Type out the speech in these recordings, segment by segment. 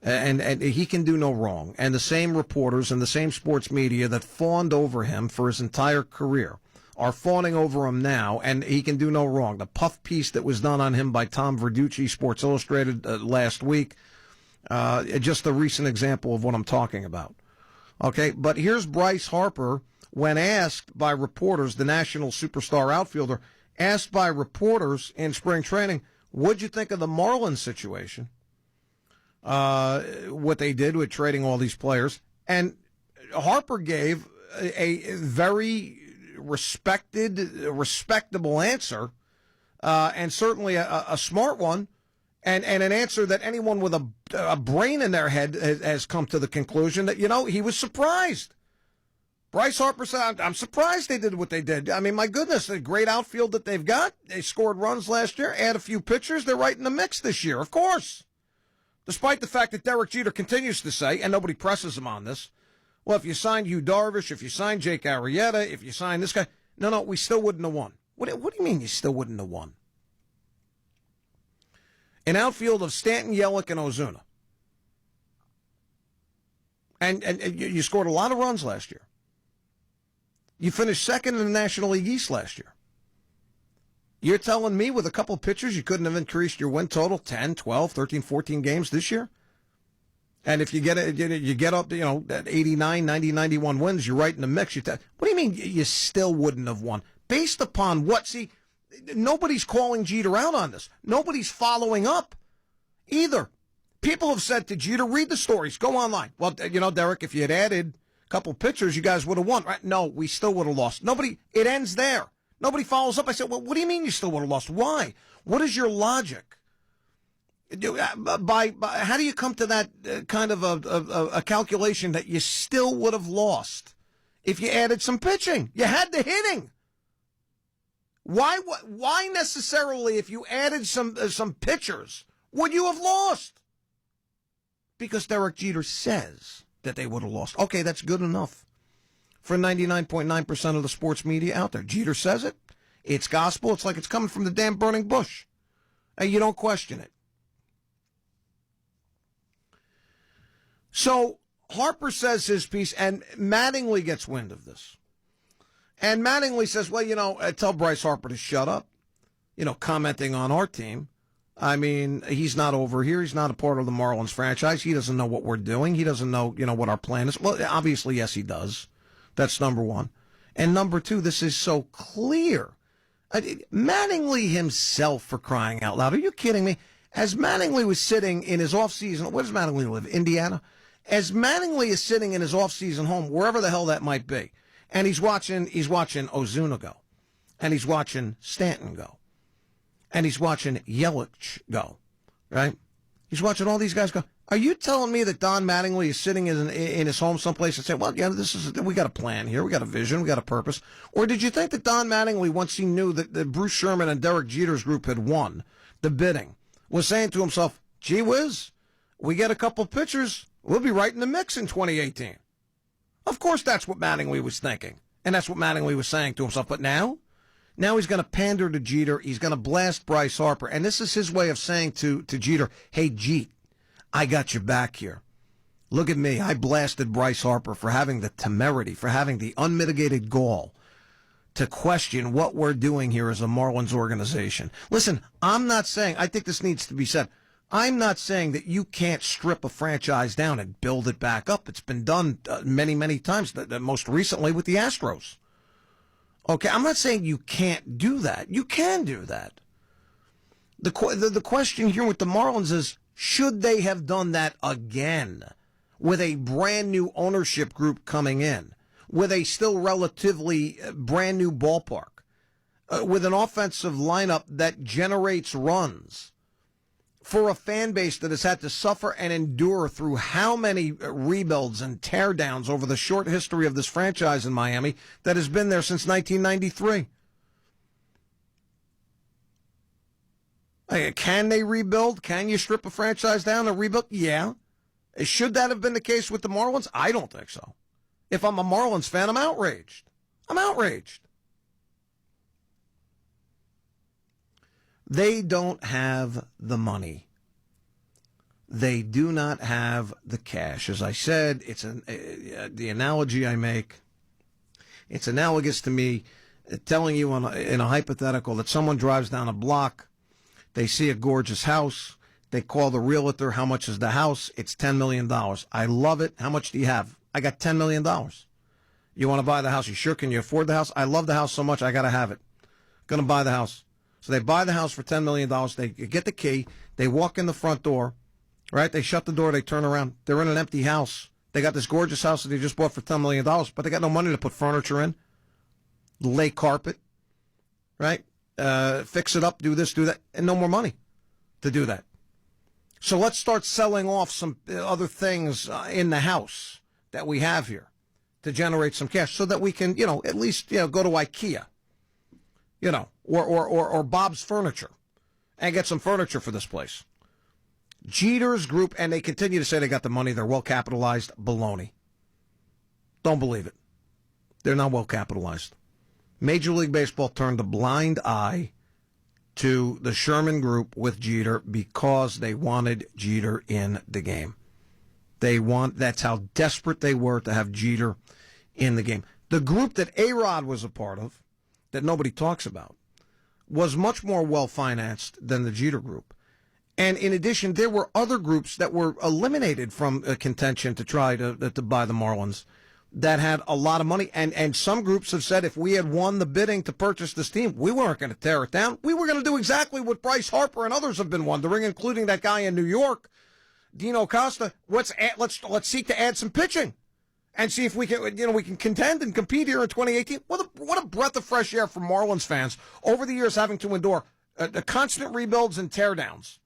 And he can do no wrong. And the same reporters and the same sports media that fawned over him for his entire career are fawning over him now, and he can do no wrong. The puff piece that was done on him by Tom Verducci, Sports Illustrated, last week, just a recent example of what I'm talking about. Okay, but here's Bryce Harper, when asked by reporters, the national superstar outfielder, asked by reporters in spring training, what'd you think of the Marlins situation? What they did with trading all these players. And Harper gave a very respectable answer, and certainly a smart one, and an answer that anyone with a brain in their head has come to the conclusion that, he was surprised. Bryce Harper said, I'm surprised they did what they did. I mean, my goodness, the great outfield that they've got. They scored runs last year, add a few pitchers, they're right in the mix this year, of course. Despite the fact that Derek Jeter continues to say, and nobody presses him on this, well, if you signed Yu Darvish, if you signed Jake Arrieta, if you signed this guy, no, we still wouldn't have won. What do you mean you still wouldn't have won? An outfield of Stanton, Yelich, and Ozuna. And you scored a lot of runs last year. You finished second in the National League East last year. You're telling me with a couple of pitchers you couldn't have increased your win total 10, 12, 13, 14 games this year? And if you get up to, at 89, 90, 91 wins, you're right in the mix. What do you mean you still wouldn't have won? Based upon what? See, nobody's calling Jeter out on this. Nobody's following up either. People have said to Jeter, read the stories, go online. Well, Derek, if you had added a couple of pitchers, you guys would have won. Right? No, we still would have lost. It ends there. Nobody follows up. I said, well, what do you mean you still would have lost? Why? What is your logic? How do you come to that kind of a calculation that you still would have lost if you added some pitching? You had the hitting. Why necessarily, if you added some pitchers, would you have lost? Because Derek Jeter says that they would have lost. Okay, that's good enough for 99.9% of the sports media out there. Jeter says it. It's gospel. It's like it's coming from the damn burning bush. And you don't question it. So Harper says his piece, and Mattingly gets wind of this. And Mattingly says, well, tell Bryce Harper to shut up, commenting on our team. I mean, he's not over here. He's not a part of the Marlins franchise. He doesn't know what we're doing. He doesn't know, what our plan is. Well, obviously, yes, he does. That's number one. And number two, this is so clear. Mattingly himself, for crying out loud. Are you kidding me? As Mattingly was sitting in his off-season, where does Mattingly live? Indiana? As Mattingly is sitting in his off-season home, wherever the hell that might be, and he's watching Ozuna go, and he's watching Stanton go, and he's watching Yelich go, right? He's watching all these guys go. Are you telling me that Don Mattingly is sitting in his home someplace and saying, well, we got a plan here, we got a vision, we got a purpose? Or did you think that Don Mattingly, once he knew that Bruce Sherman and Derek Jeter's group had won the bidding, was saying to himself, gee whiz, we get a couple pitchers, we'll be right in the mix in 2018. Of course that's what Mattingly was thinking, and that's what Mattingly was saying to himself. But now he's going to pander to Jeter, he's going to blast Bryce Harper, and this is his way of saying to Jeter, hey, Jeet, I got your back here. Look at me. I blasted Bryce Harper for having the temerity, for having the unmitigated gall to question what we're doing here as a Marlins organization. Listen, I'm not saying, I think this needs to be said, I'm not saying that you can't strip a franchise down and build it back up. It's been done many, many times, most recently with the Astros. Okay, I'm not saying you can't do that. You can do that. The question here with the Marlins is, should they have done that again with a brand new ownership group coming in, with a still relatively brand new ballpark, with an offensive lineup that generates runs, for a fan base that has had to suffer and endure through how many rebuilds and teardowns over the short history of this franchise in Miami that has been there since 1993? Can they rebuild? Can you strip a franchise down and rebuild? Yeah. Should that have been the case with the Marlins? I don't think so. If I'm a Marlins fan, I'm outraged. I'm outraged. They don't have the money. They do not have the cash. As I said, it's the analogy I make. It's analogous to me telling you in a hypothetical that someone drives down a block, they see a gorgeous house, they call the realtor, how much is the house? It's $10 million. I love it. How much do you have? I got $10 million. You want to buy the house? You sure? Can you afford the house? I love the house so much, I got to have it. Going to buy the house. So they buy the house for $10 million. They get the key. They walk in the front door, right? They shut the door. They turn around. They're in an empty house. They got this gorgeous house that they just bought for $10 million, but they got no money to put furniture in, lay carpet, right? Fix it up, do this, do that, and no more money to do that. So let's start selling off some other things in the house that we have here to generate some cash so that we can, at least, go to IKEA, or Bob's Furniture and get some furniture for this place. Jeter's group, and they continue to say they got the money, they're well capitalized. Baloney. Don't believe it. They're not well capitalized. Major League Baseball turned a blind eye to the Sherman Group with Jeter because they wanted Jeter in the game. That's how desperate they were to have Jeter in the game. The group that A-Rod was a part of, that nobody talks about, was much more well-financed than the Jeter Group. And in addition, there were other groups that were eliminated from contention to try to buy the Marlins that had a lot of money. And some groups have said if we had won the bidding to purchase this team, we weren't going to tear it down. We were going to do exactly what Bryce Harper and others have been wondering, including that guy in New York, Dino Costa. Let's seek to add some pitching and see if we can contend and compete here in 2018. What a breath of fresh air for Marlins fans over the years having to endure the constant rebuilds and teardowns.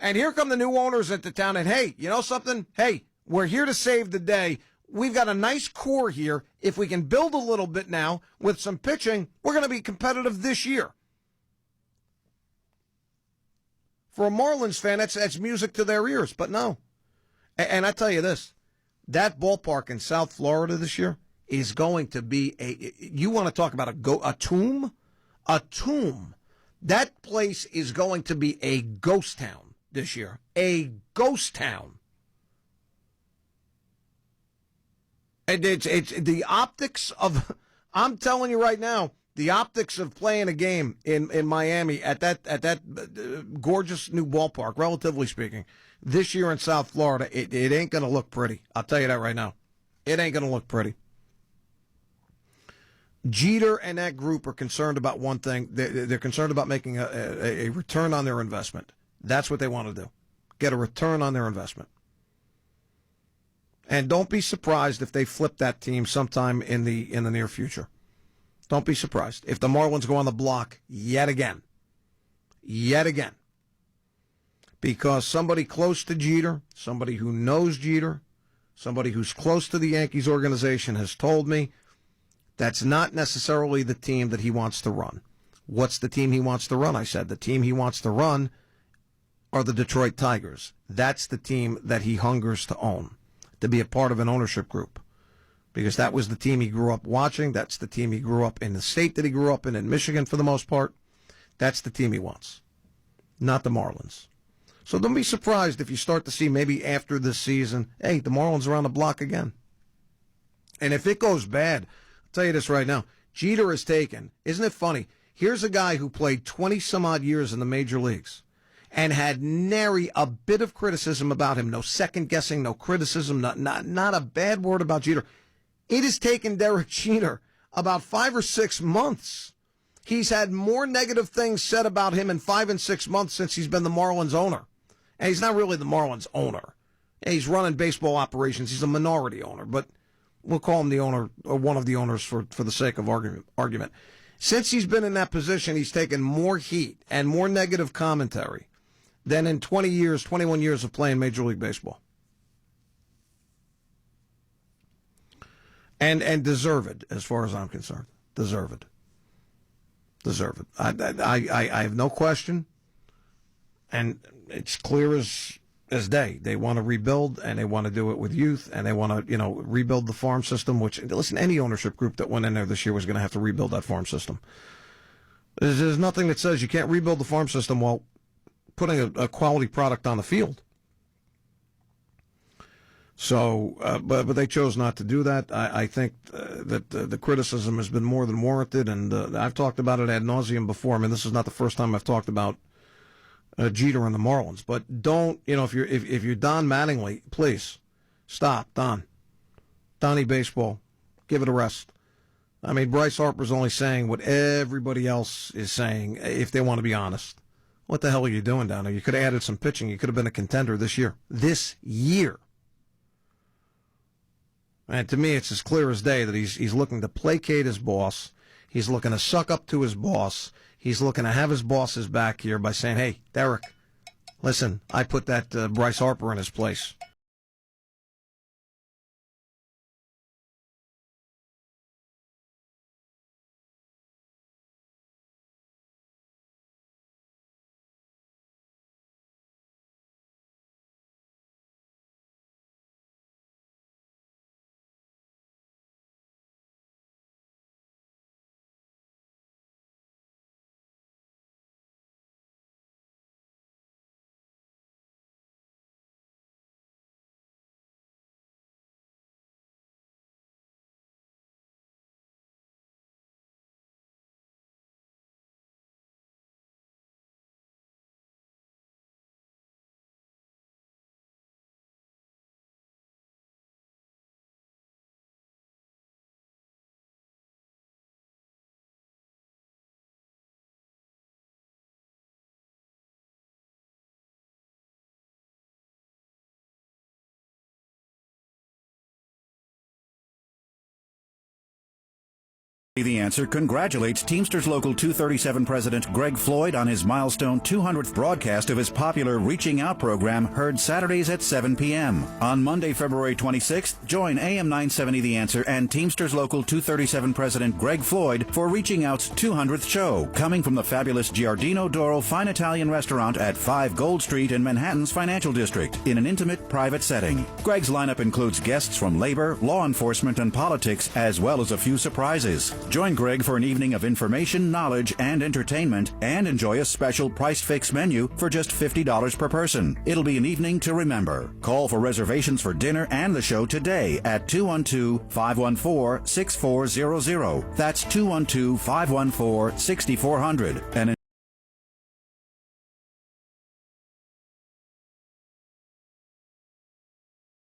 And here come the new owners into town, and hey, you know something? Hey, we're here to save the day. We've got a nice core here. If we can build a little bit now with some pitching, we're going to be competitive this year. For a Marlins fan, that's music to their ears, but no. And I tell you this, that ballpark in South Florida this year is going to be you want to talk about a tomb? A tomb. That place is going to be a ghost town this year. A ghost town. And it's the optics of, I'm telling you right now, the optics of playing a game in Miami at that gorgeous new ballpark, relatively speaking, this year in South Florida, it ain't going to look pretty. I'll tell you that right now. It ain't going to look pretty. Jeter and that group are concerned about one thing. They're concerned about making a return on their investment. That's what they want to do. Get a return on their investment. And don't be surprised if they flip that team sometime in the near future. Don't be surprised if the Marlins go on the block yet again. Yet again. Because somebody close to Jeter, somebody who knows Jeter, somebody who's close to the Yankees organization has told me that's not necessarily the team that he wants to run. What's the team he wants to run? I said the team he wants to run are the Detroit Tigers. That's the team that he hungers to own, to be a part of an ownership group. Because that was the team he grew up watching. That's the team he grew up in the state that he grew up in Michigan for the most part. That's the team he wants, not the Marlins. So don't be surprised if you start to see maybe after this season, hey, the Marlins are on the block again. And if it goes bad, I'll tell you this right now, Jeter is taken. Isn't it funny? Here's a guy who played 20-some-odd years in the major leagues and had nary a bit of criticism about him. No second-guessing, no criticism, not a bad word about Jeter. It has taken Derek Jeter about 5 or 6 months. He's had more negative things said about him in 5 and 6 months since he's been the Marlins owner. And he's not really the Marlins owner. He's running baseball operations. He's a minority owner, but we'll call him the owner, or one of the owners for the sake of argument. Since he's been in that position, he's taken more heat and more negative commentary than in 21 years of playing Major League Baseball. And deserved, as far as I'm concerned. Deserved. I have no question, and it's clear as day. They want to rebuild, and they want to do it with youth, and they want to, rebuild the farm system, which, listen, any ownership group that went in there this year was going to have to rebuild that farm system. There's nothing that says you can't rebuild the farm system while putting a quality product on the field. So, but they chose not to do that. I think that the criticism has been more than warranted, and I've talked about it ad nauseum before. I mean, this is not the first time I've talked about Jeter and the Marlins. But don't, if you're Don Mattingly, please stop, Don. Donnie Baseball, give it a rest. I mean, Bryce Harper's only saying what everybody else is saying, if they want to be honest. What the hell are you doing down there? You could have added some pitching. You could have been a contender this year. This year. And to me, it's as clear as day that he's looking to placate his boss. He's looking to suck up to his boss. He's looking to have his boss's back here by saying, hey, Derek, listen, I put that Bryce Harper in his place. The Answer congratulates Teamsters Local 237 President Greg Floyd on his milestone 200th broadcast of his popular Reaching Out program, heard Saturdays at 7 p.m. On Monday, February 26th, join AM 970 The Answer and Teamsters Local 237 President Greg Floyd for Reaching Out's 200th show, coming from the fabulous Giardino Doro Fine Italian Restaurant at 5 Gold Street in Manhattan's Financial District, in an intimate, private setting. Greg's lineup includes guests from labor, law enforcement, and politics, as well as a few surprises. Join Greg for an evening of information, knowledge, and entertainment, and enjoy a special price fix menu for just $50 per person. It'll be an evening to remember. Call for reservations for dinner and the show today at 212-514-6400. That's 212-514-6400. And